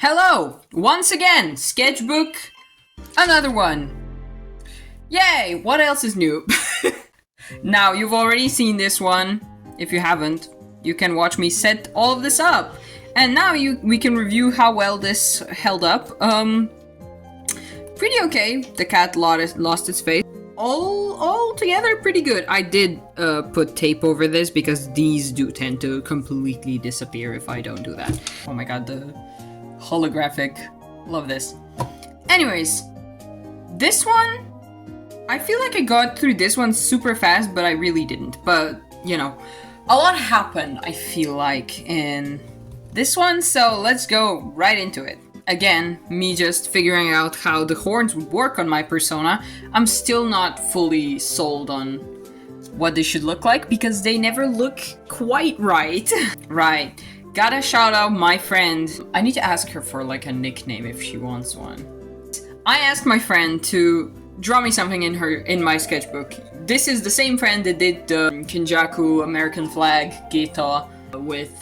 Hello! Once again, Sketchbook, another one. Yay! What else is new? Now, you've already seen this one. If you haven't, you can watch me set all of this up. And now we can review how well this held up. Pretty okay. The cat lost its face. All together pretty good. I did put tape over this because these do tend to completely disappear if I don't do that. Oh my god, the holographic. Love this. Anyways, this one, I feel like I got through this one super fast, but I really didn't. But, you know, a lot happened, I feel like, in this one, so let's go right into it. Again, me just figuring out how the horns would work on my persona. I'm still not fully sold on what they should look like because they never look quite right. Right. Gotta shout out my friend. I need to ask her for like a nickname if she wants one. I asked my friend to draw me something in my sketchbook. This is the same friend that did the Kinjaku American flag Geta with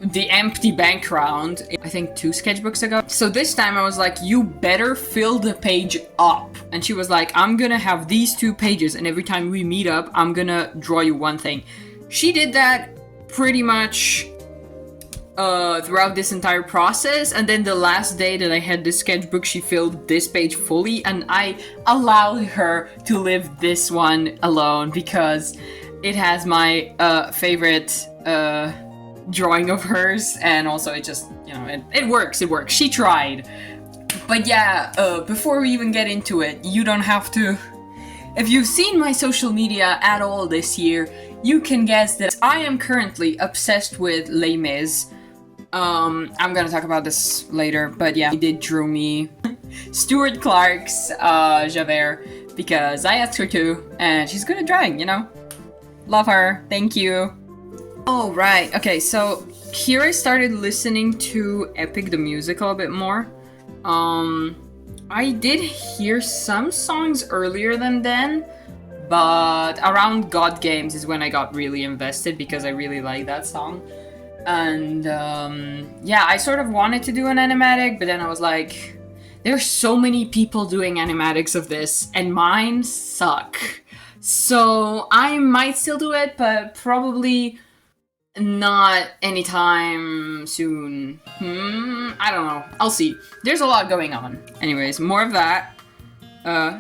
the empty background, I think 2 sketchbooks ago. So this time I was like, you better fill the page up. And she was like, I'm gonna have these 2 pages and every time we meet up, I'm gonna draw you one thing. She did that pretty much throughout this entire process, and then the last day that I had this sketchbook, she filled this page fully, and I allowed her to live this one alone because it has my favorite drawing of hers, and also it just, you know, it works. She tried. But yeah, before we even get into it, you don't have to... If you've seen my social media at all this year, you can guess that I am currently obsessed with Les Mis. I'm gonna talk about this later, but yeah, he did draw me Stuart Clark's Javert because I asked her to, and she's good at drawing, you know? Love her, thank you. Oh, right, okay, so here I started listening to Epic the Musical a bit more. I did hear some songs earlier than then, but around God Games is when I got really invested because I really like that song. And yeah, I sort of wanted to do an animatic, but then I was like, there's so many people doing animatics of this, and mine suck. So I might still do it, but probably not anytime soon. I don't know. I'll see. There's a lot going on. Anyways, more of that.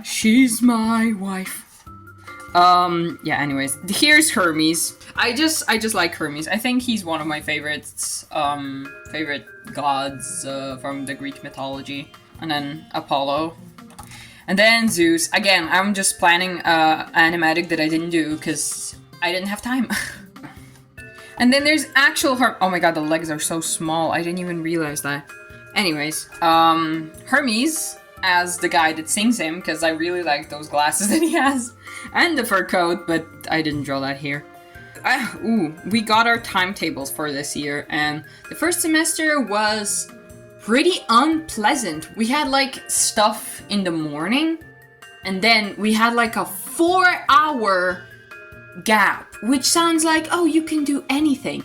She's my wife. Yeah, anyways, here's Hermes. I just like Hermes. I think he's one of my favorites, favorite gods, from the Greek mythology. And then Apollo. And then Zeus. Again, I'm just planning, animatic that I didn't do, because I didn't have time. And then there's actual oh my god, the legs are so small, I didn't even realize that. Anyways, Hermes as the guy that sings him, because I really like those glasses that he has. And the fur coat, but I didn't draw that here. We got our timetables for this year, and the first semester was pretty unpleasant. We had like stuff in the morning, and then we had like a 4-hour gap, which sounds like, oh, you can do anything.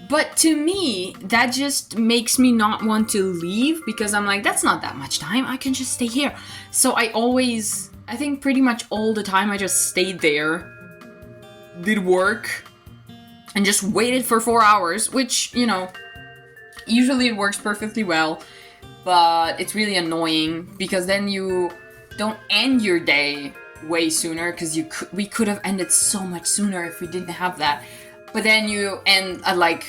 But to me, that just makes me not want to leave because I'm like, that's not that much time. I can just stay here. So I think pretty much all the time I just stayed there, did work, and just waited for 4 hours, which, you know, usually it works perfectly well, but it's really annoying because then you don't end your day way sooner because we could have ended so much sooner if we didn't have that. But then you end at like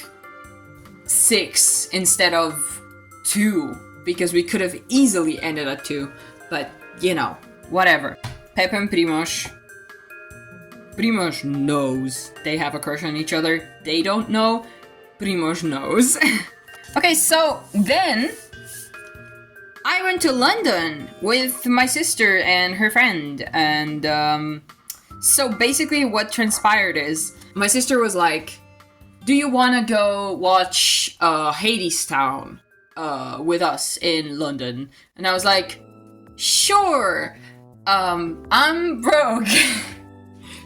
6 instead of 2 because we could have easily ended at 2. But, you know, whatever. Pep and Primoz. Primoz knows they have a crush on each other. They don't know. Primoz knows. Okay, so then I went to London with my sister and her friend. And so basically what transpired is my sister was like, do you want to go watch Hadestown with us in London? And I was like, sure. I'm broke.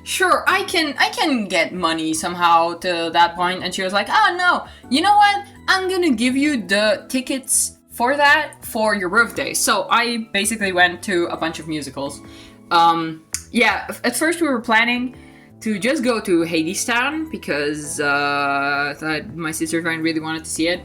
Sure, I can get money somehow to that point. And she was like, oh no, you know what? I'm gonna give you the tickets for that for your birthday. So I basically went to a bunch of musicals. Yeah, at first we were planning to just go to Hadestown because my sister friend really wanted to see it.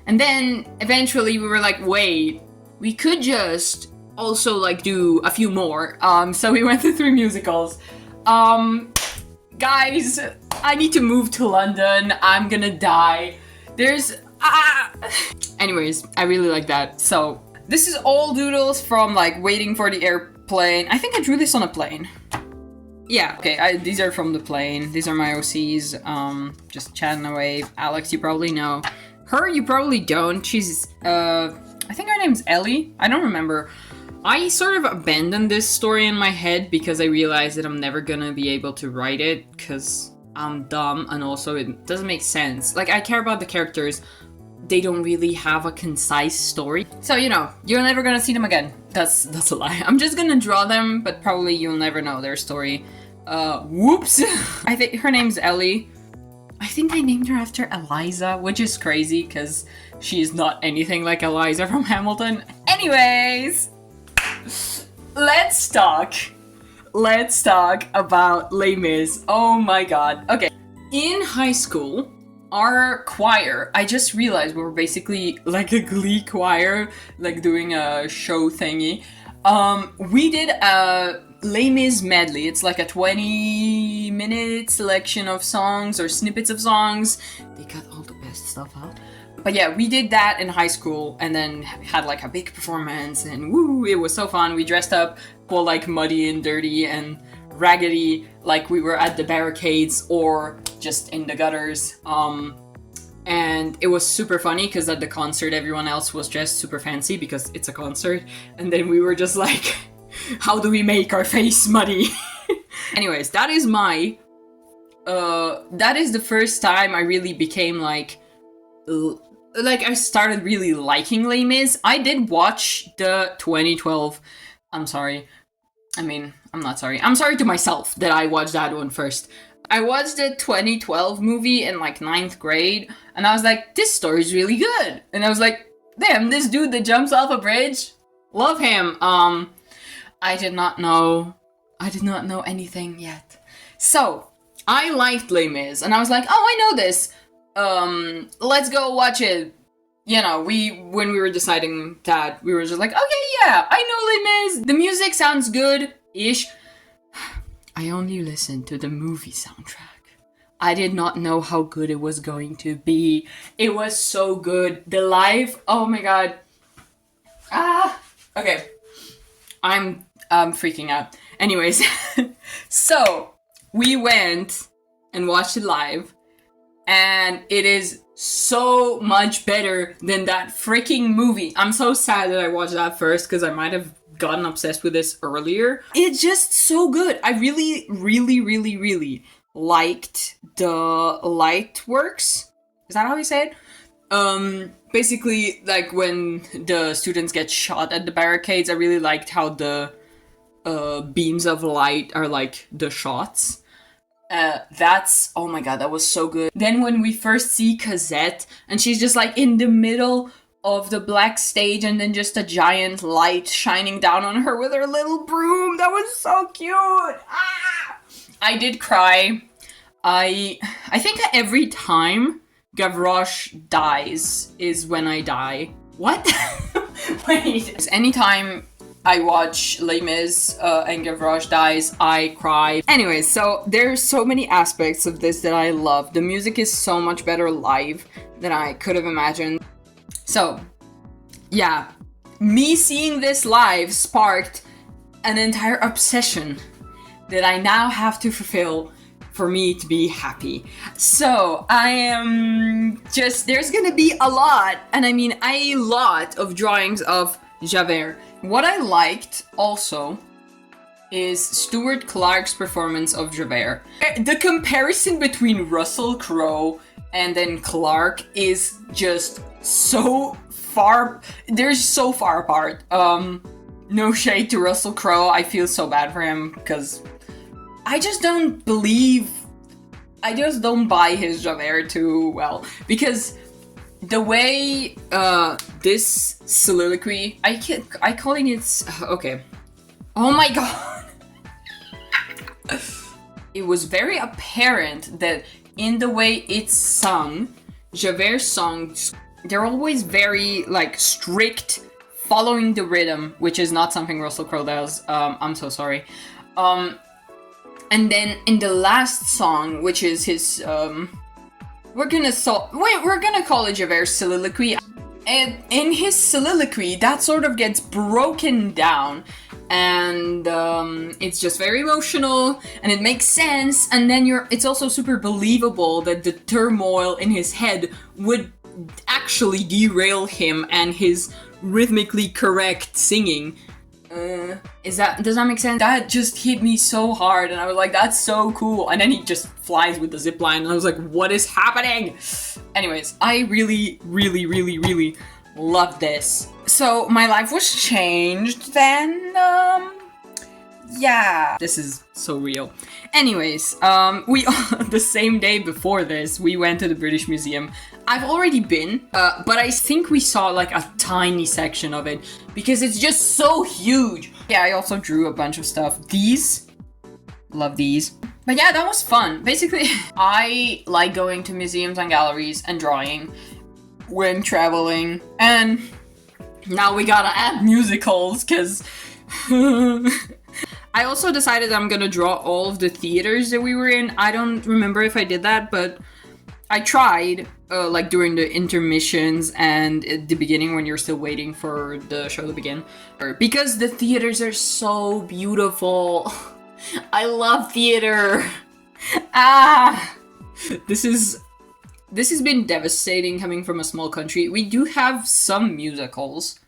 And then eventually we were like, wait, we could just also like do a few more. So we went to 3 musicals. Guys, I need to move to London. I'm gonna die. Anyways, I really like that. So this is all doodles from like waiting for the airplane. I think I drew this on a plane. Yeah, okay, these are from the plane. These are my OCs, just chatting away. Alex, you probably know. Her, you probably don't. She's, I think her name's Ellie. I don't remember. I sort of abandoned this story in my head because I realized that I'm never gonna be able to write it because I'm dumb and also it doesn't make sense. Like, I care about the characters. They don't really have a concise story. So, you know, you're never gonna see them again. That's a lie. I'm just gonna draw them, but probably you'll never know their story. Whoops. I think her name's Ellie. I think I named her after Eliza, which is crazy because she is not anything like Eliza from Hamilton. Anyways, let's talk about Les Mis. Oh my god. Okay. In high school, our choir, I just realized we were basically like a glee choir, like doing a show thingy. We did a Les Mis medley. It's like a 20-minute selection of songs or snippets of songs. They cut all the best stuff out. But yeah, we did that in high school and then had like a big performance and woo, it was so fun. We dressed up all like muddy and dirty and raggedy like we were at the barricades or just in the gutters. And it was super funny because at the concert everyone else was dressed super fancy because it's a concert. And then we were just like, how do we make our face muddy? Anyways, that is the first time I really became like I started really liking Les Mis. I did watch the 2012, I'm sorry to myself that I watched that one first. I watched the 2012 movie in like 9th grade and I was like, this story's really good. And I was like, damn, this dude that jumps off a bridge, love him. I did not know anything yet. So, I liked Les Mis, and I was like, oh, I know this. Let's go watch it. You know, when we were deciding that, we were just like, okay, yeah, I know Les Mis. The music sounds good-ish. I only listened to the movie soundtrack. I did not know how good it was going to be. It was so good. The live, oh my god. Okay. I'm freaking out. Anyways, so we went and watched it live, and it is so much better than that freaking movie. I'm so sad that I watched that first because I might have gotten obsessed with this earlier. It's just so good. I really, really, really, really liked the light works. Is that how you say it? Basically, like when the students get shot at the barricades, I really liked how the beams of light are like the shots. Oh my god, that was so good. Then when we first see Cosette, and she's just like in the middle of the black stage, and then just a giant light shining down on her with her little broom, that was so cute! I did cry. I think every time Gavroche dies is when I die. What? Wait. Anytime I watch Les Mis and Gavroche dies, I cry. Anyways, so there's so many aspects of this that I love. The music is so much better live than I could have imagined. So, yeah, me seeing this live sparked an entire obsession that I now have to fulfill for me to be happy. So, I am just, there's gonna be a lot, and I mean a lot of drawings of Javert. What I liked also is Stuart Clark's performance of Javert. The comparison between Russell Crowe and then Clark is just so far, they're so far apart. No shade to Russell Crowe, I feel so bad for him because I just don't buy his Javert too well, because The way this soliloquy, I calling it okay. Oh my god. It was very apparent that in the way it's sung, Javert's songs, they're always very like strict, following the rhythm, which is not something Russell Crowe does. I'm so sorry. And then in the last song, which is his we're gonna call it Javert's soliloquy. And in his soliloquy, that sort of gets broken down, and it's just very emotional, and it makes sense. And then it's also super believable that the turmoil in his head would actually derail him and his rhythmically correct singing. Does that make sense? That just hit me so hard, and I was like, that's so cool. And then he just flies with the zip line, and I was like, what is happening? Anyways, I really, really, really, really love this. So my life was changed then. Yeah, this is so real. Anyways, we the same day before this, we went to the British Museum. I've already been, but I think we saw like a tiny section of it because it's just so huge. Yeah, I also drew a bunch of stuff. Love these. But yeah, that was fun. Basically, I like going to museums and galleries and drawing when traveling. And now we gotta add musicals because I also decided I'm gonna draw all of the theaters that we were in. I don't remember if I did that, but I tried, like during the intermissions and at the beginning when you're still waiting for the show to begin. Because the theaters are so beautiful. I love theater. This has been devastating coming from a small country. We do have some musicals,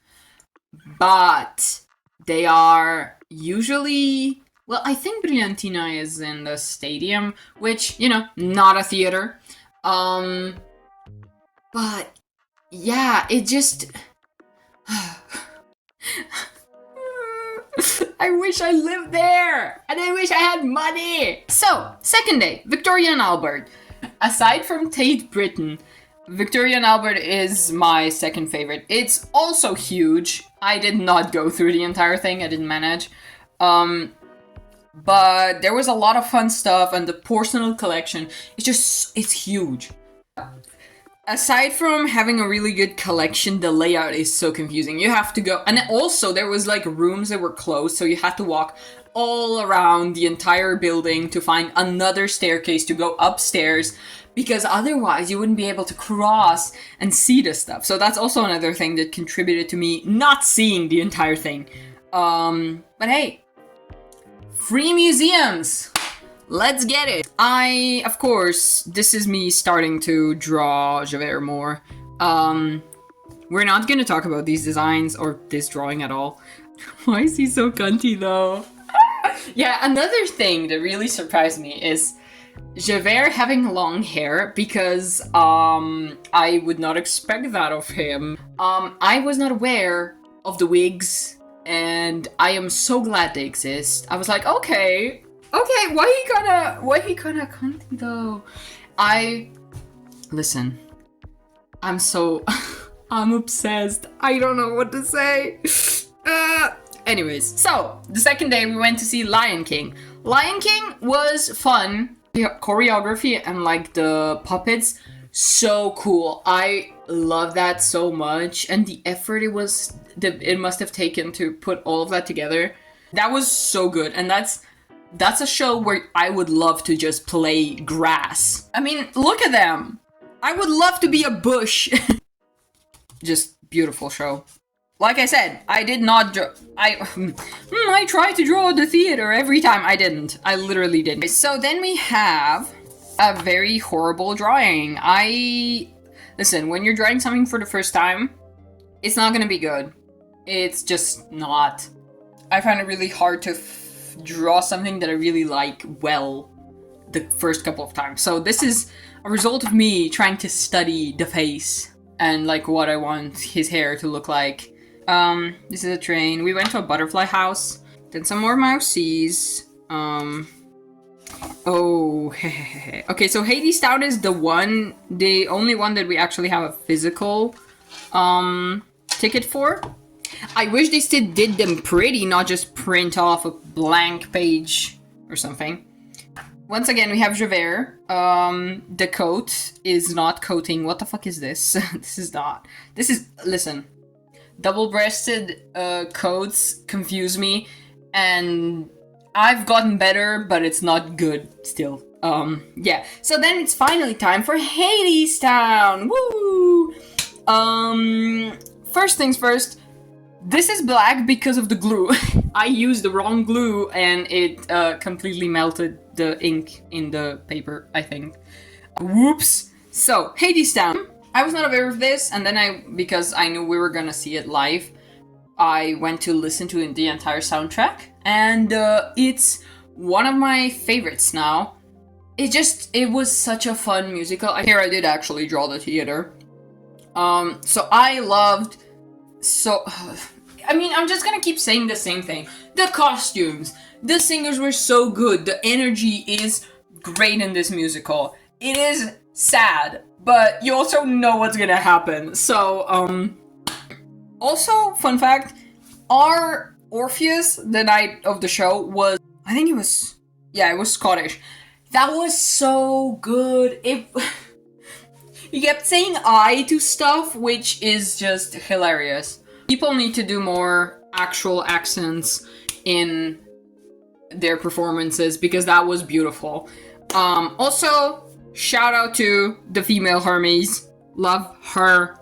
but they are usually, well, I think Brillantina is in the stadium, which, you know, not a theater. But yeah, it just I wish I lived there, and I wish I had money. So, second day, Victoria and Albert. Aside from Tate Britain, Victoria and Albert is my second favorite. It's also huge. I did not go through the entire thing, I didn't manage. But there was a lot of fun stuff, and the personal collection, it's huge. Aside from having a really good collection, the layout is so confusing. You have to go, and also there was like rooms that were closed, so you had to walk all around the entire building to find another staircase to go upstairs, because otherwise you wouldn't be able to cross and see the stuff. So that's also another thing that contributed to me not seeing the entire thing. But hey, free museums! Let's get it! Of course, this is me starting to draw Javert more. We're not gonna talk about these designs or this drawing at all. Why is he so cunty though? Yeah, another thing that really surprised me is Javert having long hair, because I would not expect that of him. I was not aware of the wigs, and I am so glad they exist. I was like, okay, why he gonna cunty though? Listen, I'm obsessed. I don't know what to say. Anyways, so the second day we went to see Lion King. Lion King was fun. The choreography and like the puppets, so cool. I love that so much, and the effort it must have taken to put all of that together. That was so good, and that's a show where I would love to just play grass. I mean, look at them. I would love to be a bush. Just beautiful show. Like I said, I did not draw. I tried to draw the theater every time. I didn't. I literally didn't. So then we have a very horrible drawing. Listen, when you're drawing something for the first time, it's not gonna be good. It's just not. I find it really hard to draw something that I really like well the first couple of times. So this is a result of me trying to study the face and like what I want his hair to look like. This is a train. We went to a butterfly house. Then some more mousies. Oh, okay, so Hades Town is the only one that we actually have a physical ticket for. I wish they still did them pretty, not just print off a blank page or something. Once again, we have Javert. The coat is not coating. What the fuck is this? Listen. Double-breasted coats confuse me, and I've gotten better, but it's not good still. Yeah. So then it's finally time for Hades Town! Woo! First things first, this is black because of the glue. I used the wrong glue and it completely melted the ink in the paper, I think. Whoops! So, Hades Town. I was not aware of this, and then because I knew we were gonna see it live, I went to listen to the entire soundtrack, and it's one of my favorites now. It was such a fun musical. Here I did actually draw the theater. So I loved, I mean, I'm just gonna keep saying the same thing. The costumes, the singers were so good, the energy is great in this musical. It is sad, but you also know what's gonna happen. So, also, fun fact, our Orpheus, the night of the show, it was Scottish. That was so good. He kept saying "I" to stuff, which is just hilarious. People need to do more actual accents in their performances, because that was beautiful. Also, shout out to the female Hermes. Love her.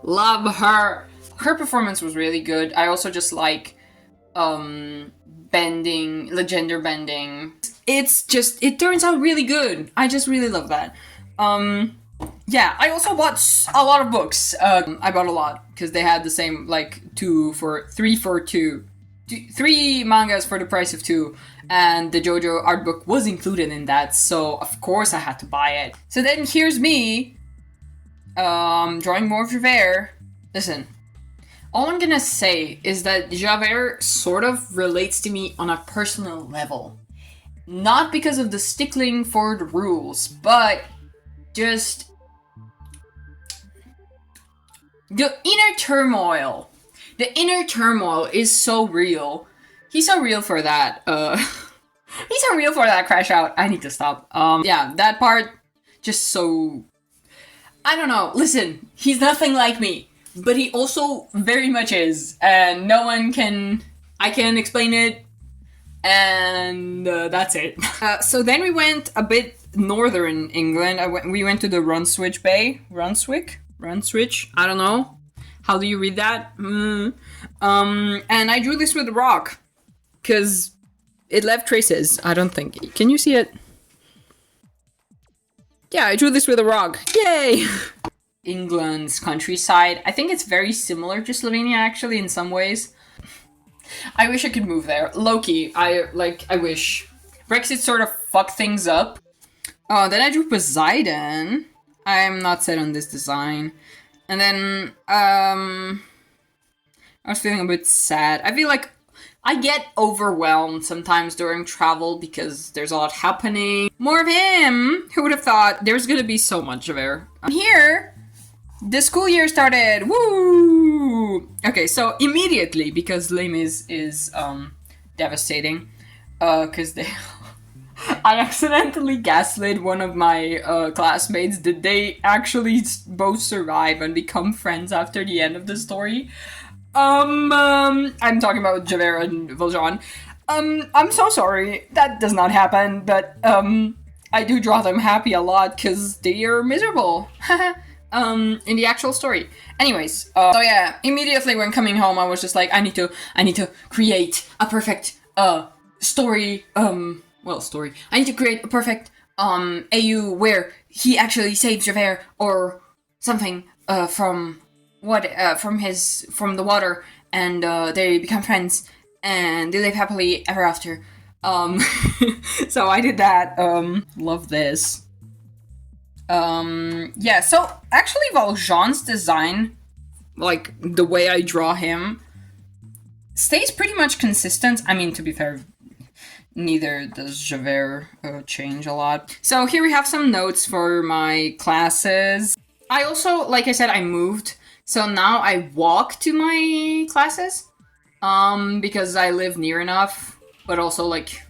Her performance was really good. I also just like gender bending. It turns out really good. I just really love that. Yeah, I also bought a lot of books. I bought a lot because they had the same, like, 3 for 2. 3 mangas for the price of 2, and the JoJo art book was included in that, so of course I had to buy it. So then here's me, drawing more of Javert. Listen, all I'm gonna say is that Javert sort of relates to me on a personal level. Not because of the stickling for the rules, but just the inner turmoil. The inner turmoil is so real. He's so real for that. He's so real for that crash out. I need to stop. Yeah, that part, just so... I don't know. Listen, he's nothing like me, but he also very much is, and no one can... I can explain it, and that's it. So then we went a bit northern England. We went to the Runswich Bay. Runswich? I don't know. How do you read that? And I drew this with a rock, because it left traces. I don't think. Can you see it? Yeah, I drew this with a rock. Yay! England's countryside. I think it's very similar to Slovenia, actually, in some ways. I wish I could move there. Loki, I wish. Brexit sort of fucked things up. Then I drew Poseidon. I'm not set on this design. And then, I was feeling a bit sad. I feel like I get overwhelmed sometimes during travel because there's a lot happening. More of him! Who would have thought? There's gonna be so much of it. Here, the school year started! Woo! Okay, so immediately, because Les Mis is devastating, because they... I accidentally gaslit one of my classmates. Did they actually both survive and become friends after the end of the story? I'm talking about Javert and Valjean. I'm so sorry. That does not happen, but I do draw them happy a lot because they are miserable. In the actual story. Anyways, so yeah, immediately when coming home, I was just like, I need to create a perfect story. I need to create a perfect AU where he actually saves Javert or something from the water, and they become friends and they live happily ever after. So I did that. Love this. Yeah, so actually Valjean's design, like the way I draw him, stays pretty much consistent. I mean, to be fair, Neither does Javert change a lot. So here we have some notes for my classes. I also, like I said, I moved. So now I walk to my classes. Because I live near enough, but also like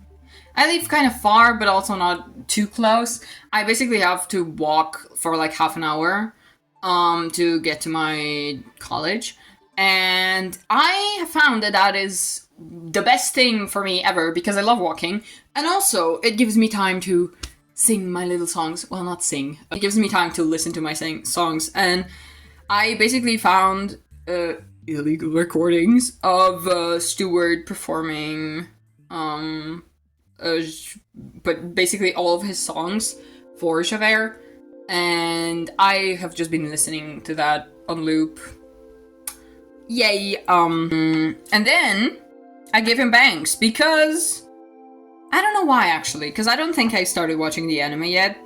I live kind of far, but also not too close. I basically have to walk for like half an hour to get to my college. And I have found that that is the best thing for me ever because I love walking. And also, it gives me time to sing my little songs. Well, not sing. It gives me time to listen to my songs. And I basically found illegal recordings of Stewart performing but basically all of his songs for Javert, and I have just been listening to that on loop. Yay! And then I gave him bangs because I don't know why actually, because I don't think I started watching the anime yet.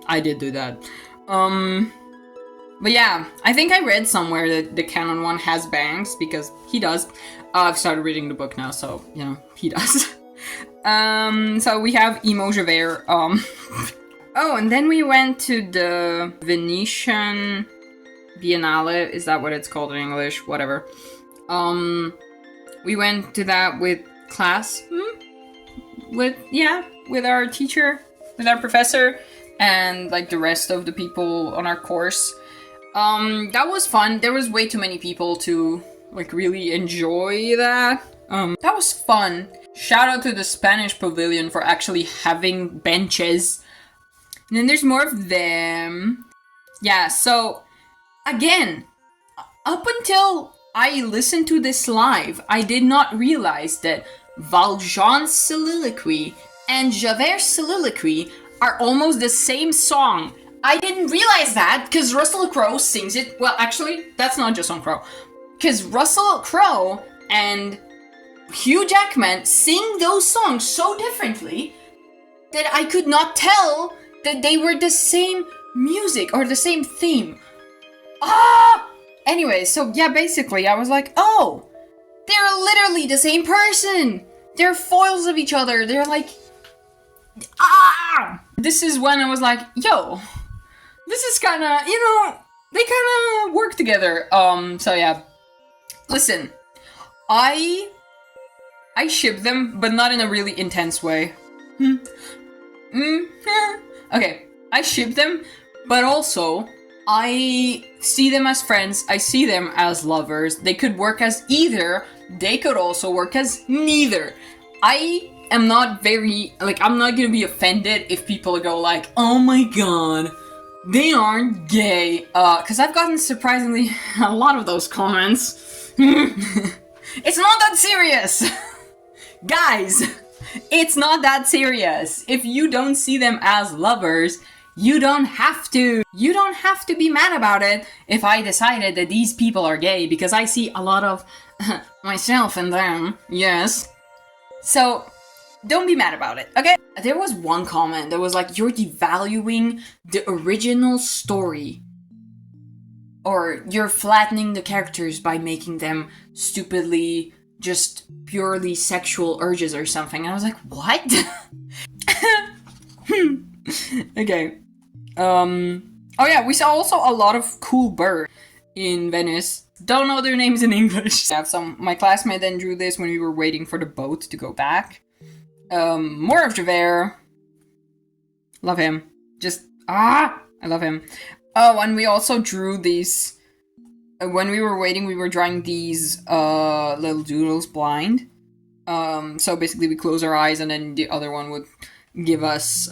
I did do that. But yeah, I think I read somewhere that the canon one has bangs because he does. I've started reading the book now, so you know he does. So we have Emo Javert. Oh, and then we went to the Venetian Biennale. Is that what it's called in English? Whatever. We went to that with class. With our teacher, with our professor, and like the rest of the people on our course. That was fun. There was way too many people to like really enjoy that. That was fun. Shout out to the Spanish pavilion for actually having benches. And then there's more of them. Yeah, so again, up until I listened to this live, I did not realize that Valjean's soliloquy and Javert's soliloquy are almost the same song. I didn't realize that because Russell Crowe sings it. Well, actually, that's not just on Crowe. Because Russell Crowe and Hugh Jackman sing those songs so differently that I could not tell that they were the same music or the same theme. Anyway, so yeah, basically I was like, oh, they're literally the same person. They're foils of each other. They're like, This is when I was like, yo, this is kind of, they kind of work together. So yeah, listen, I ship them, but not in a really intense way. Okay, I ship them, but also I see them as friends. I see them as lovers. They could work as either. They could also work as neither. I am not very, I'm not gonna be offended if people go like, oh my god, they aren't gay. Cause I've gotten surprisingly a lot of those comments. It's not that serious. Guys, it's not that serious. If you don't see them as lovers, you don't have to. You don't have to be mad about it if I decided that these people are gay, because I see a lot of myself in them, yes. So, don't be mad about it, okay? There was one comment that was like, you're devaluing the original story. Or you're flattening the characters by making them stupidly just purely sexual urges or something. And I was like, what? Okay. Oh yeah, we saw also a lot of cool birds in Venice. Don't know their names in English. My classmate then drew this when we were waiting for the boat to go back. More of Javert. Love him. I love him. Oh, and we also drew these. When we were waiting, we were drawing these little doodles blind. So basically we close our eyes and then the other one would give us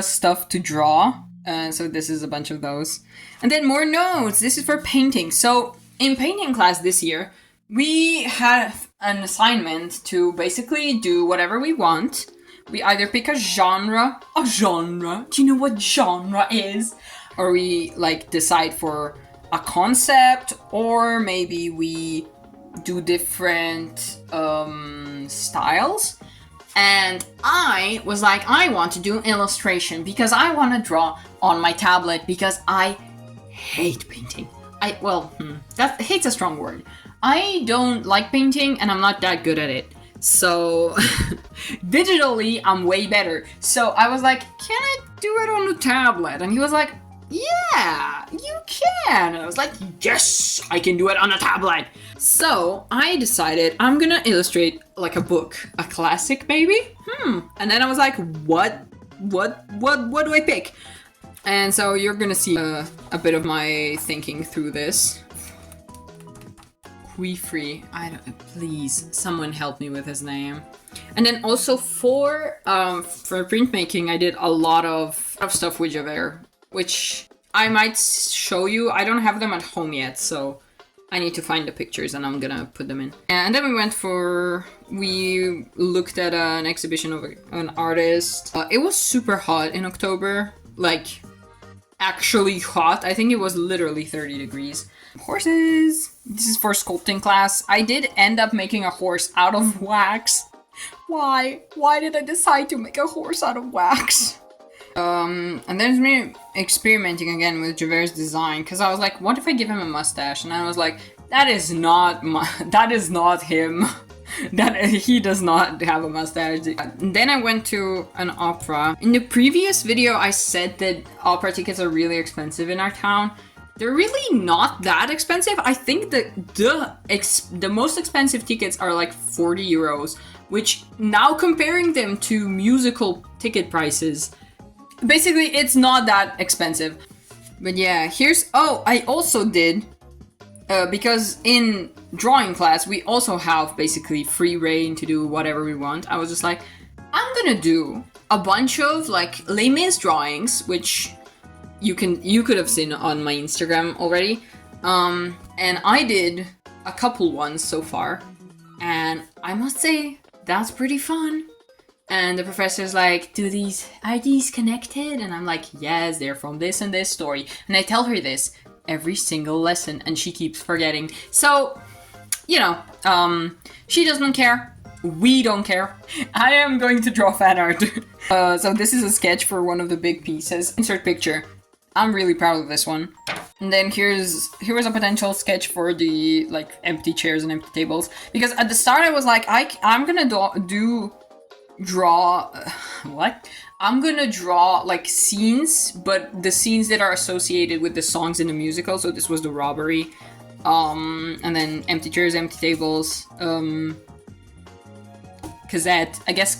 stuff to draw. So this is a bunch of those. And then more notes. This is for painting. So in painting class this year, we have an assignment to basically do whatever we want. We either pick a genre. Do you know what genre is? Or we decide for a concept, or maybe we do different styles. And I was like, I want to do illustration because I want to draw on my tablet because I hate painting. Hate's a strong word. I don't like painting and I'm not that good at it. So digitally, I'm way better. So I was like, can I do it on the tablet? And he was like, yeah, you can. And I was like, yes, I can do it on a tablet. So I decided I'm gonna illustrate like a book, a classic maybe. And then I was like, what do I pick? And so you're gonna see a bit of my thinking through this. Free. Please, someone help me with his name. And then also for printmaking, I did a lot of stuff with Javert, which I might show you. I don't have them at home yet, so I need to find the pictures and I'm gonna put them in. And then we looked at an exhibition of an artist. It was super hot in October, like actually hot. I think it was literally 30 degrees. Horses. This is for sculpting class. I did end up making a horse out of wax. Why? Why did I decide to make a horse out of wax? And there's me experimenting again with Javert's design, because I was like, what if I give him a mustache? And I was like, that is not him. He does not have a mustache. And then I went to an opera. In the previous video, I said that opera tickets are really expensive in our town. They're really not that expensive. I think the most expensive tickets are like 40 euros, which now comparing them to musical ticket prices, basically it's not that expensive. But yeah, I also did, because in drawing class, we also have basically free reign to do whatever we want. I was just like, I'm gonna do a bunch of like Les Mis drawings, which you could have seen on my Instagram already. And I did a couple ones so far, and I must say that's pretty fun. And the professor's like, are these connected? And I'm like, yes, they're from this and this story. And I tell her this every single lesson, and she keeps forgetting. So, you know, she doesn't care. We don't care. I am going to draw fan art. So this is a sketch for one of the big pieces. Insert picture. I'm really proud of this one. And then here was a potential sketch for the like empty chairs and empty tables. Because at the start I was like, I'm gonna I'm gonna draw like scenes, but the scenes that are associated with the songs in the musical. So this was the robbery. And then empty chairs, empty tables. Cassette, I guess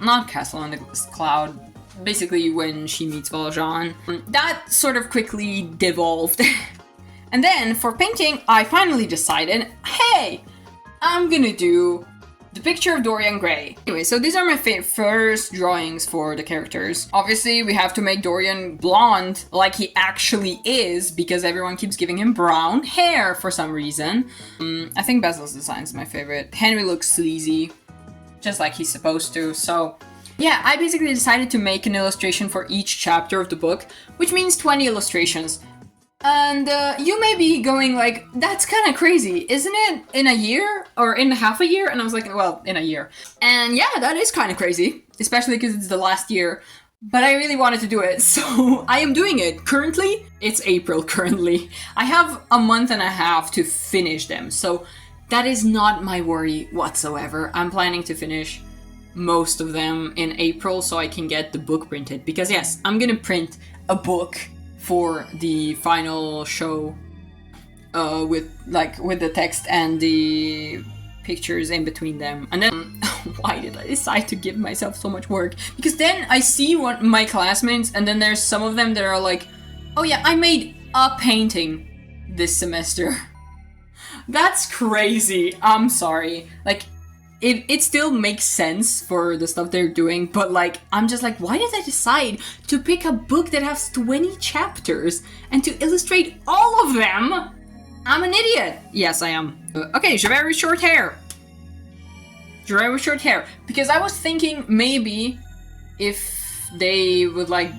not Castle on the Cloud. Basically when she meets Valjean. That sort of quickly devolved. And then for painting, I finally decided, hey, I'm gonna do the picture of Dorian Gray. Anyway, so these are my first drawings for the characters. Obviously, we have to make Dorian blonde like he actually is, because everyone keeps giving him brown hair for some reason. I think Basil's design is my favorite. Henry looks sleazy, just like he's supposed to, so yeah, I basically decided to make an illustration for each chapter of the book, which means 20 illustrations. And you may be going like, that's kind of crazy, isn't it? In a year? Or in half a year? And I was like, well, in a year. And yeah, that is kind of crazy, especially because it's the last year. But I really wanted to do it, so I am doing it. Currently, it's April currently. I have a month and a half to finish them, so that is not my worry whatsoever. I'm planning to finish most of them in April so I can get the book printed, because yes, I'm gonna print a book for the final show with the text and the pictures in between them. And then why did I decide to give myself so much work? Because then I see my classmates, and then there's some of them that are like, oh yeah, I made a painting this semester. That's crazy. I'm sorry. Like, it still makes sense for the stuff they're doing, but like, I'm just like, why did I decide to pick a book that has 20 chapters and to illustrate all of them? I'm an idiot. Yes, I am. Okay, Javert with short hair. Javert with short hair. Because I was thinking maybe if they would like,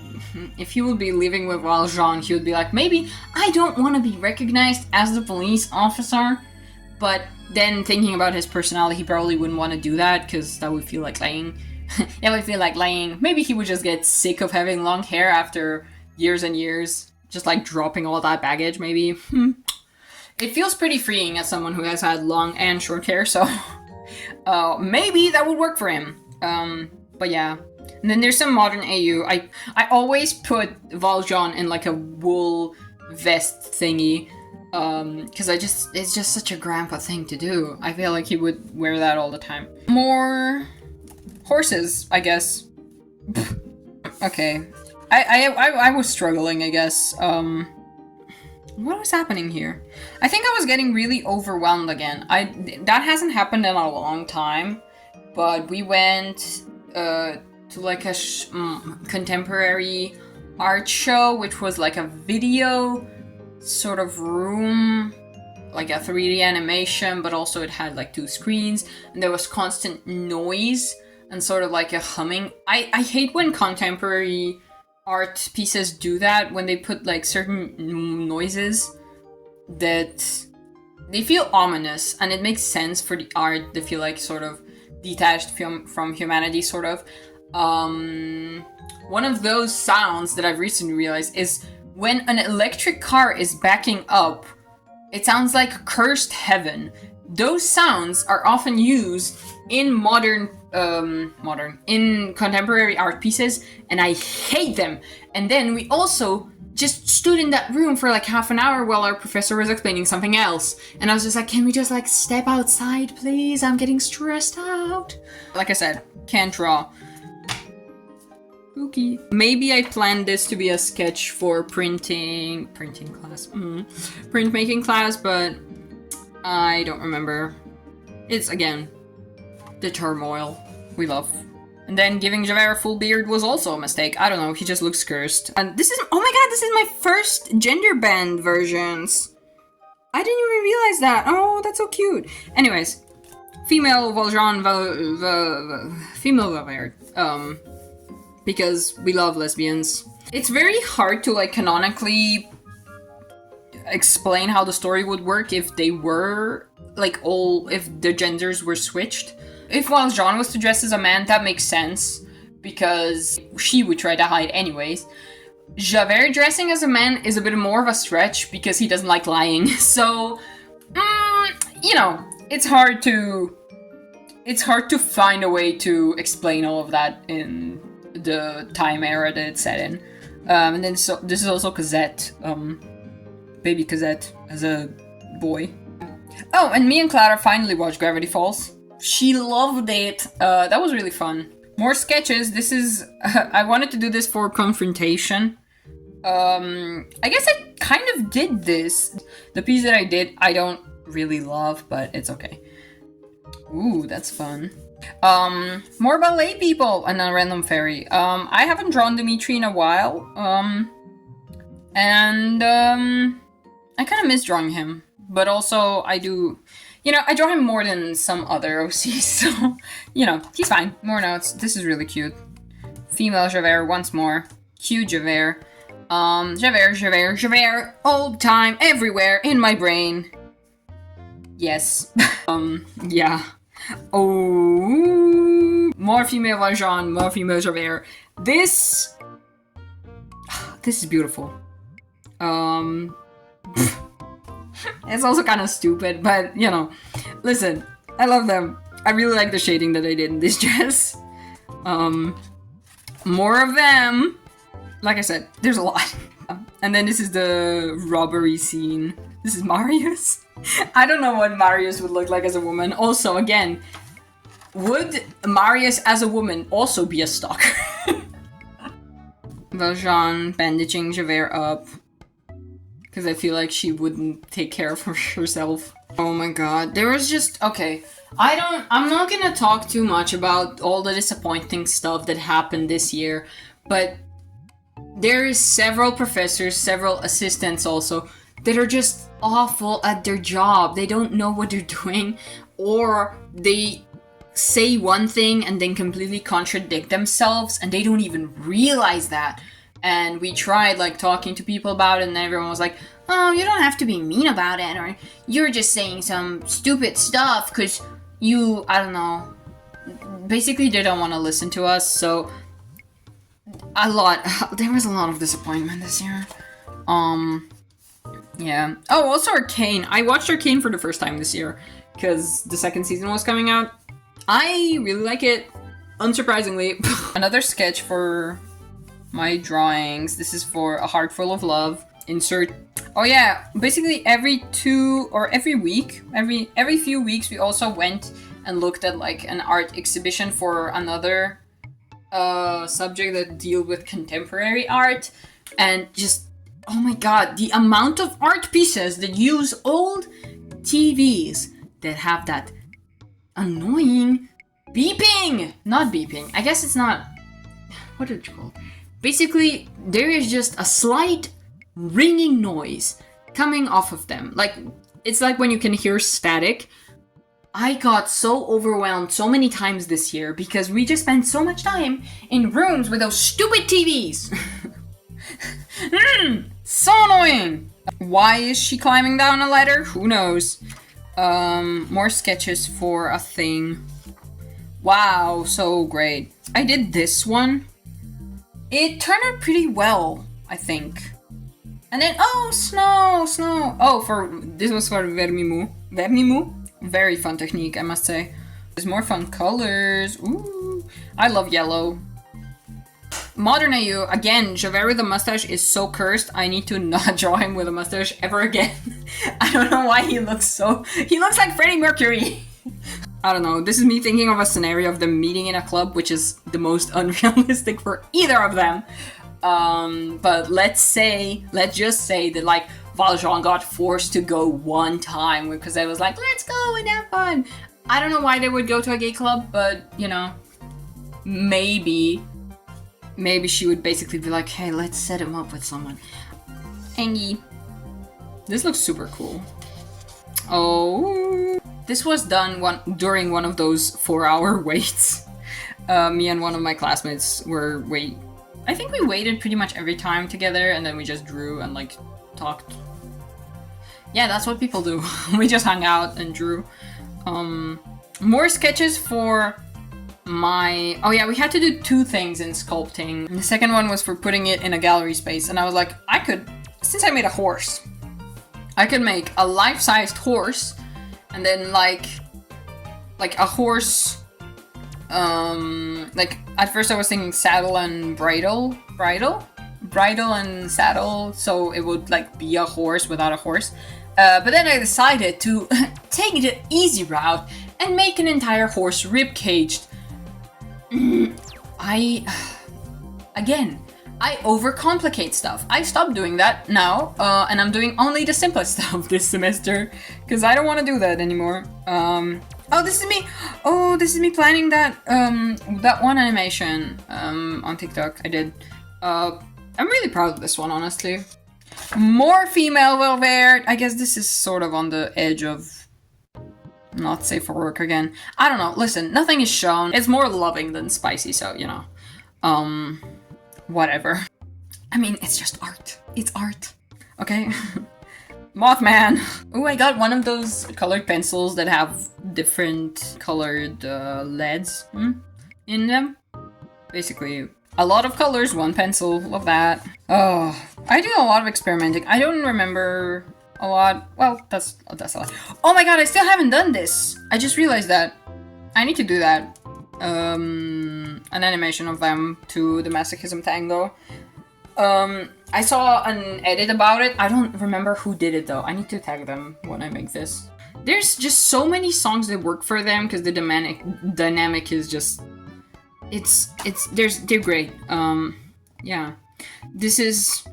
if he would be living with Valjean, he would be like, maybe I don't want to be recognized as the police officer. But then thinking about his personality, he probably wouldn't want to do that, because that would feel like lying. That would feel like lying. Maybe he would just get sick of having long hair after years and years. Just like dropping all that baggage, maybe. It feels pretty freeing as someone who has had long and short hair, so Maybe that would work for him. But yeah. And then there's some modern AU. I always put Valjean in like a wool vest thingy. Because it's just such a grandpa thing to do. I feel like he would wear that all the time. More horses, I guess. Okay. I was struggling, I guess. What was happening here? I think I was getting really overwhelmed again. That hasn't happened in a long time, but we went to like a contemporary art show, which was like a video sort of room, like a 3D animation, but also it had like 2 screens, and there was constant noise and sort of like a humming. I hate when contemporary art pieces do that, when they put like certain noises that they feel ominous, and it makes sense for the art to feel like sort of detached from humanity, sort of. One of those sounds that I've recently realized is when an electric car is backing up, it sounds like cursed heaven. Those sounds are often used in in contemporary art pieces, and I hate them. And then we also just stood in that room for like half an hour while our professor was explaining something else. And I was just like, can we just like step outside, please? I'm getting stressed out. Like I said, can't draw. Spooky. Maybe I planned this to be a sketch for printing class. Printmaking class, but I don't remember. It's, again, the turmoil we love. And then giving Javert a full beard was also a mistake. I don't know, he just looks cursed. And this is, oh my god, this is my first gender band versions. I didn't even realize that. Oh, that's so cute. Anyways, female Valjean, female Javert. Because we love lesbians. It's very hard to like canonically explain how the story would work if they were like if the genders were switched. If Valjean was to dress as a man, that makes sense, because she would try to hide anyways. Javert dressing as a man is a bit more of a stretch because he doesn't like lying. So, you know, it's hard to find a way to explain all of that in the time era that it's set in. And then this is also Cosette, baby Cosette as a boy. Oh, and me and Clara finally watched Gravity Falls. She loved it. That was really fun. More sketches. This is I wanted to do this for confrontation. I guess I kind of did this. The piece that I did, I don't really love, but it's okay. Ooh, that's fun. More ballet people and a random fairy. I haven't drawn Dimitri in a while. And I kind of miss drawing him, but also I do, you know, I draw him more than some other OCs, so, you know, he's fine. More notes. This is really cute. Female Javert once more. Cute Javert. Javert, all the time, everywhere, in my brain. Yes. Yeah. Oh, more female Valjean, more female Javert. This is beautiful. It's also kind of stupid, but you know, listen, I love them. I really like the shading that I did in this dress. More of them. Like I said, there's a lot. And then this is the robbery scene. This is Marius. I don't know what Marius would look like as a woman. Also, again, would Marius as a woman also be a stalker? Valjean bandaging Javert up. Because I feel like she wouldn't take care of herself. Oh my god. There was just... Okay. I'm not gonna talk too much about all the disappointing stuff that happened this year. But there is several professors, several assistants also, that are just awful at their job. They don't know what they're doing, or they say one thing and then completely contradict themselves, and they don't even realize that. And we tried like talking to people about it, and everyone was like, oh, you don't have to be mean about it, or you're just saying some stupid stuff because you, I don't know. Basically, they don't want to listen to us, so there was a lot of disappointment this year. Yeah. Oh, also Arcane. I watched Arcane for the first time this year because the second season was coming out. I really like it, unsurprisingly. Another sketch for my drawings. This is for A Heart Full of Love. Insert. Oh yeah, basically every few weeks we also went and looked at like an art exhibition for another subject that deal with contemporary art, and just oh my god, the amount of art pieces that use old TVs that have that annoying beeping. Not beeping. I guess it's not. What is it called? Basically, there is just a slight ringing noise coming off of them. Like, it's like when you can hear static. I got so overwhelmed so many times this year because we just spent so much time in rooms with those stupid TVs. So annoying. Why is she climbing down a ladder? Who knows? More sketches for a thing. Wow, so great. I did this one. It turned out pretty well, I think. And then, oh, snow. Oh, this was for Vermimou. Very fun technique, I must say. There's more fun colors. Ooh, I love yellow. Modern AU, again, Javert with a mustache is so cursed. I need to not draw him with a mustache ever again. I don't know why he looks like Freddie Mercury. I don't know, this is me thinking of a scenario of them meeting in a club, which is the most unrealistic for either of them. But let's just say that like Valjean got forced to go one time because I was like, let's go and have fun. I don't know why they would go to a gay club, but you know, maybe she would basically be like, hey, let's set him up with someone. Angie. This looks super cool. Oh. This was done during one of those 4-hour waits. Me and one of my classmates I think we waited pretty much every time together, and then we just drew and like talked. Yeah, that's what people do. We just hung out and drew. More sketches for my... Oh yeah, we had to do 2 things in sculpting. The second one was for putting it in a gallery space, and I was like, since I made a horse, I could make a life-sized horse, and then like a horse, like at first I was thinking saddle and bridle and saddle, so it would like be a horse without a horse. But then I decided to take the easy route and make an entire horse rib-caged. I overcomplicate stuff. I stopped doing that now, and I'm doing only the simplest stuff this semester, because I don't want to do that anymore. Oh, this is me! Oh, this is me planning that one animation on TikTok I did. I'm really proud of this one, honestly. More female Velvet. I guess this is sort of on the edge of not safe for work again. I don't know. Listen, nothing is shown. It's more loving than spicy, so, you know. Whatever. I mean, it's just art. It's art. Okay? Mothman. Oh, I got one of those colored pencils that have different colored leads in them. Basically, a lot of colors, one pencil. Love that. Oh, I do a lot of experimenting. I don't remember a lot. Well, that's a lot. Oh my god, I still haven't done this. I just realized that. I need to do that. An animation of them to the Masochism Tango. I saw an edit about it. I don't remember who did it though. I need to tag them when I make this. There's just so many songs that work for them because the dynamic is just they're great. Yeah. This is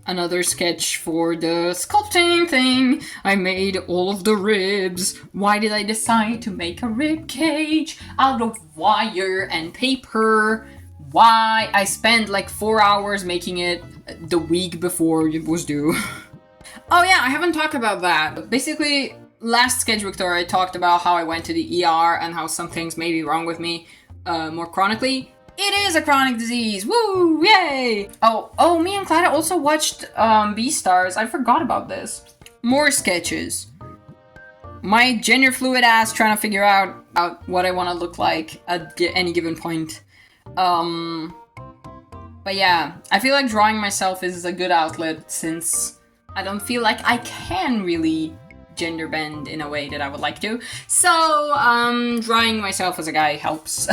another sketch for the sculpting thing. I made all of the ribs. Why did I decide to make a rib cage out of wire and paper? Why? I spent like 4 hours making it the week before it was due. Oh yeah, I haven't talked about that. Basically, last Sketchbook tour I talked about how I went to the ER and how some things may be wrong with me more chronically. It is a chronic disease! Woo! Yay! Oh, me and Clara also watched Beastars. I forgot about this. More sketches. My gender fluid ass trying to figure out what I want to look like at any given point. But yeah, I feel like drawing myself is a good outlet since I don't feel like I can really gender bend in a way that I would like to. So, drawing myself as a guy helps.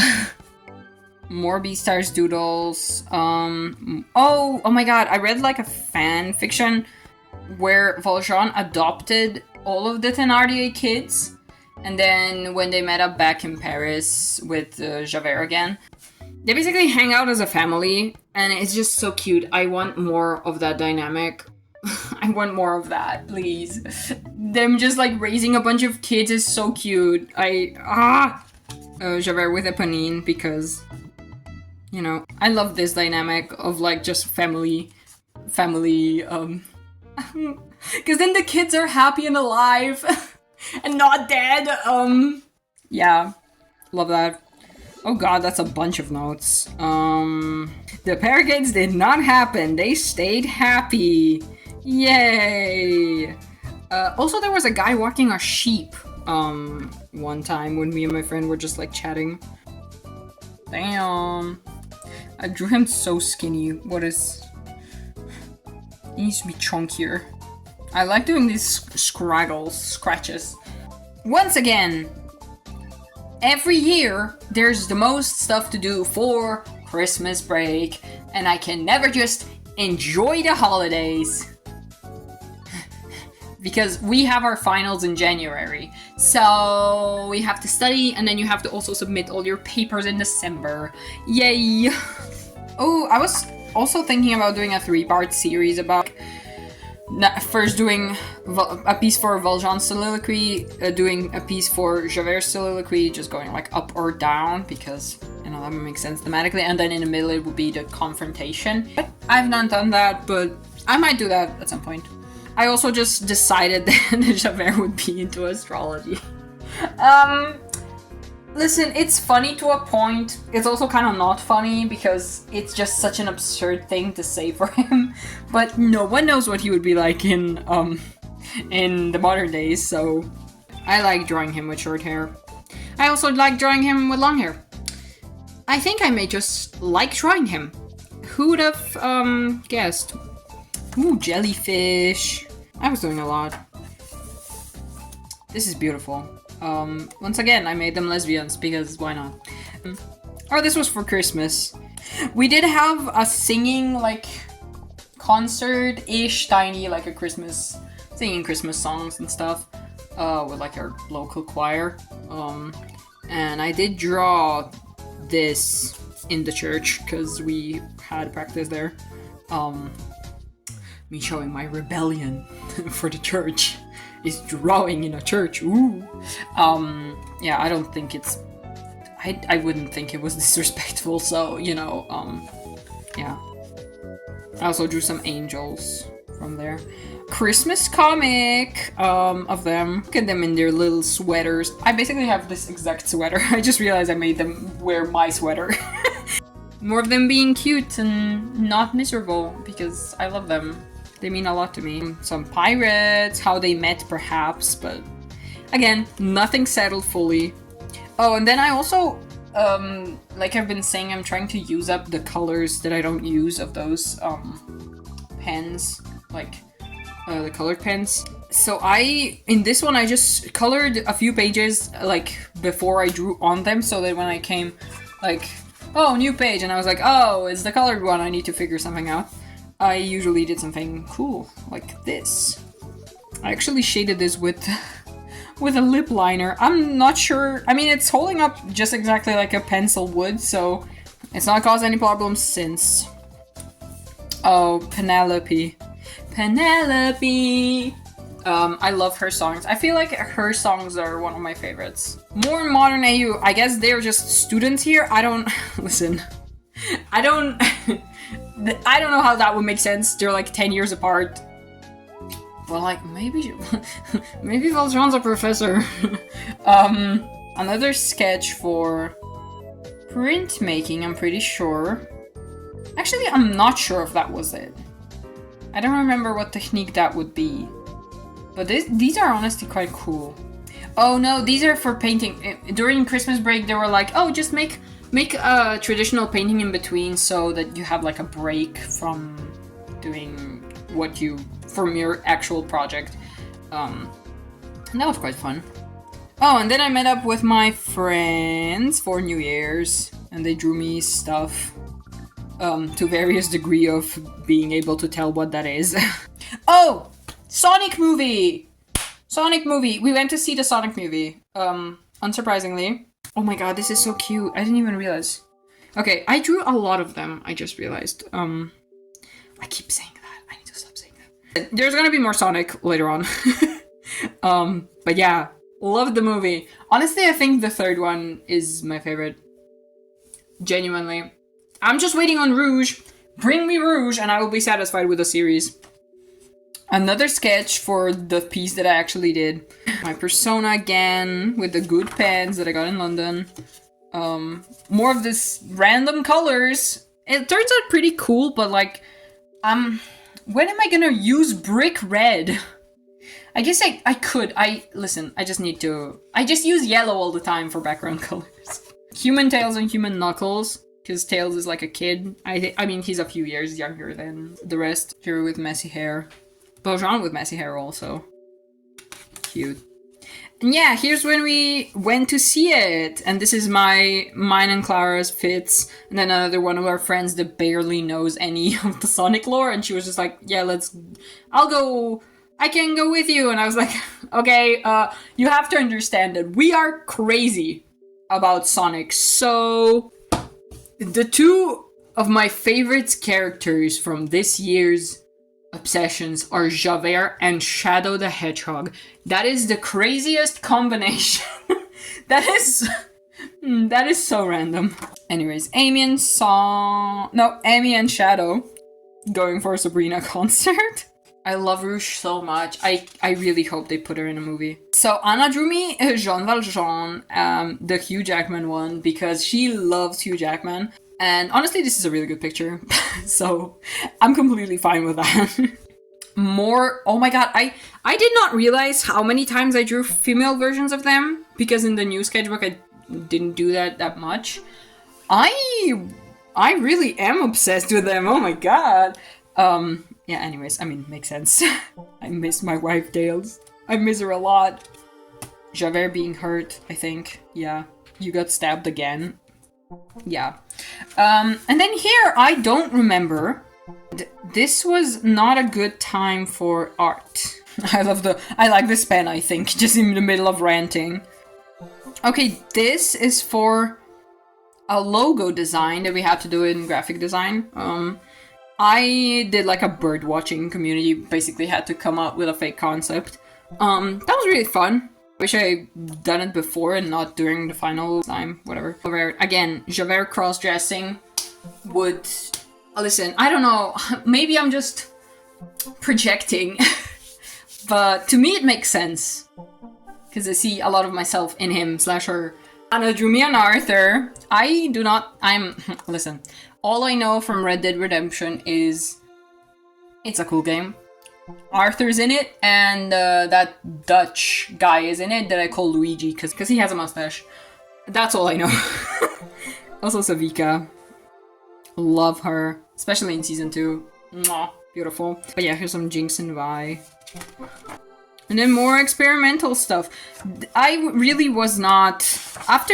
More Beastars doodles. Oh my god, I read like a fan fiction where Valjean adopted all of the Thénardier kids. And then when they met up back in Paris with Javert again, they basically hang out as a family. And it's just so cute. I want more of that dynamic. I want more of that, please. Them just like raising a bunch of kids is so cute. Javert with Eponine because, you know, I love this dynamic of like just family, because then the kids are happy and alive and not dead. Yeah, love that. Oh god, that's a bunch of notes. The Parakeets did not happen. They stayed happy. Yay! Also, there was a guy walking a sheep one time when me and my friend were just like chatting. Damn. I drew him so skinny. What is... He needs to be chunkier. I like doing these scratches. Once again, every year there's the most stuff to do for Christmas break, and I can never just enjoy the holidays. Because we have our finals in January. So we have to study, and then you have to also submit all your papers in December. Yay! Oh, I was also thinking about doing a 3-part series about first doing a piece for Valjean's soliloquy, doing a piece for Javert's soliloquy, just going like up or down, because, you know, that would make sense thematically, and then in the middle it would be the confrontation. I've not done that, but I might do that at some point. I also just decided that Javert would be into astrology. Listen, it's funny to a point. It's also kind of not funny because it's just such an absurd thing to say for him. But no one knows what he would be like in the modern days, so I like drawing him with short hair. I also like drawing him with long hair. I think I may just like drawing him. Who would have guessed? Ooh, jellyfish. I was doing a lot. This is beautiful. Once again, I made them lesbians because why not? Oh, this was for Christmas. We did have a singing, like, concert-ish, tiny, like a Christmas, singing Christmas songs and stuff, with like our local choir. And I did draw this in the church because we had practice there. Me showing my rebellion for the church is drawing in a church. Ooh. Yeah, I don't think it's... I wouldn't think it was disrespectful, so, you know, yeah. I also drew some angels from there. Christmas comic of them. Look at them in their little sweaters. I basically have this exact sweater. I just realized I made them wear my sweater. More of them being cute and not miserable, because I love them. They mean a lot to me. Some pirates, how they met perhaps, but again, nothing settled fully. Oh, and then I also, like I've been saying, I'm trying to use up the colors that I don't use of those pens, like the colored pens. So in this one, I just colored a few pages like before I drew on them, so that when I came, like, oh, new page, and I was like, oh, it's the colored one, I need to figure something out. I usually did something cool, like this. I actually shaded this with a lip liner. I'm not sure, I mean, it's holding up just exactly like a pencil would, so it's not caused any problems since. Oh, Penelope. Penelope! I love her songs. I feel like her songs are one of my favorites. More modern AU, I guess they're just students here. I don't, listen, I don't know how that would make sense. They're like 10 years apart. Well, like, maybe Valjean's a professor. Another sketch for printmaking, I'm pretty sure. Actually, I'm not sure if that was it. I don't remember what technique that would be. But these are honestly quite cool. Oh no, these are for painting. During Christmas break, they were like, oh, just make a traditional painting in between so that you have like a break from doing what you, from your actual project. And that was quite fun. Oh, and then I met up with my friends for New Year's, and they drew me stuff to various degree of being able to tell what that is. Oh, Sonic movie! Sonic movie! We went to see the Sonic movie, unsurprisingly. Oh my god, this is so cute. I didn't even realize. Okay, I drew a lot of them, I just realized. I keep saying that. I need to stop saying that. There's gonna be more Sonic later on. But yeah, loved the movie. Honestly, I think the third one is my favorite. Genuinely. I'm just waiting on Rouge. Bring me Rouge and I will be satisfied with the series. Another sketch for the piece that I actually did. My persona again, with the good pens that I got in London. More of this random colors. It turns out pretty cool, but like, when am I gonna use brick red? I guess I could. Listen, I just use yellow all the time for background colors. Human Tails and Human Knuckles, because Tails is like a kid. I mean, he's a few years younger than the rest. Here with messy hair. Bojan with messy hair also. Cute. And yeah, here's when we went to see it. And this is mine and Clara's Fitz. And then another one of our friends that barely knows any of the Sonic lore. And she was just like, yeah, I can go with you. And I was like, okay, you have to understand that we are crazy about Sonic. So the two of my favorite characters from this year's obsessions are Javert and Shadow the Hedgehog. That is the craziest combination. That is so random. Anyways, Amy and Shadow going for a Sabrina concert. I love Rouge so much. I really hope they put her in a movie. So Anna drew me Jean Valjean, the Hugh Jackman one, because she loves Hugh Jackman. And honestly, this is a really good picture. So I'm completely fine with that. Oh my god, I did not realize how many times I drew female versions of them, because in the new sketchbook I didn't do that much. I really am obsessed with them. Oh my god. Yeah, anyways, I mean, makes sense. I miss my wife Tails. I miss her a lot. Javert being hurt, I think. Yeah. You got stabbed again. Yeah. And then here, I don't remember. This was not a good time for art. I like this pen, I think, just in the middle of ranting. Okay, this is for a logo design that we had to do in graphic design. I did like a bird watching community, basically had to come up with a fake concept. That was really fun. Wish I done it before and not during the final time, whatever. Again, Javert cross-dressing would... Listen, I don't know, maybe I'm just projecting, but to me it makes sense. Because I see a lot of myself in him / her. Anna drew me an Arthur. Listen, all I know from Red Dead Redemption is it's a cool game. Arthur's in it, and that Dutch guy is in it that I call Luigi because he has a mustache. That's all I know. Also Savika. Love her, especially in season 2. Mwah, beautiful. But yeah, here's some Jinx and Vi. And then more experimental stuff. After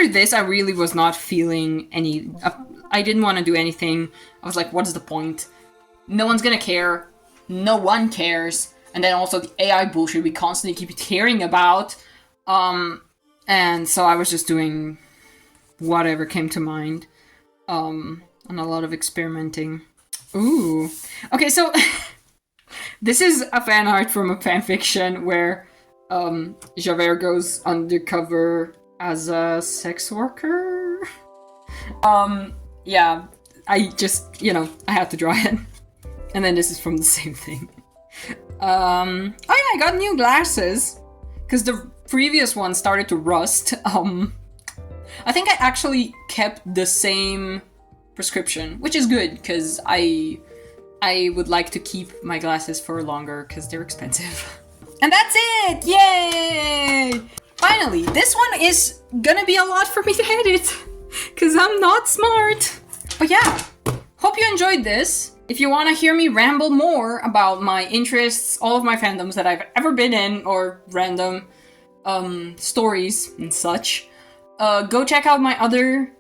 this, I really was not feeling any... I didn't want to do anything. I was like, what's the point? No one's gonna care. No one cares. And then also the AI bullshit we constantly keep hearing about. And so I was just doing whatever came to mind. And a lot of experimenting. Ooh. Okay, so... This is a fan art from a fanfiction where Javert goes undercover as a sex worker. Yeah, I just, I had to draw it. And then this is from the same thing. Oh yeah, I got new glasses. Because the previous one started to rust. I think I actually kept the same prescription, which is good, because I would like to keep my glasses for longer because they're expensive. And that's it! Yay! Finally, this one is gonna be a lot for me to edit because I'm not smart. But yeah, hope you enjoyed this. If you want to hear me ramble more about my interests, all of my fandoms that I've ever been in, or random stories and such, go check out my other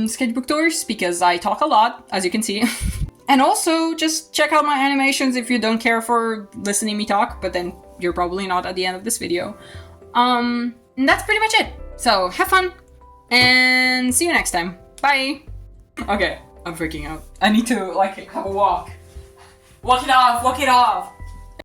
sketchbook tours, because I talk a lot, as you can see. And also, just check out my animations if you don't care for listening me talk, but then you're probably not at the end of this video. And that's pretty much it. So, have fun, and see you next time. Bye! Okay, I'm freaking out. I need to, like, have a walk. Walk it off, walk it off!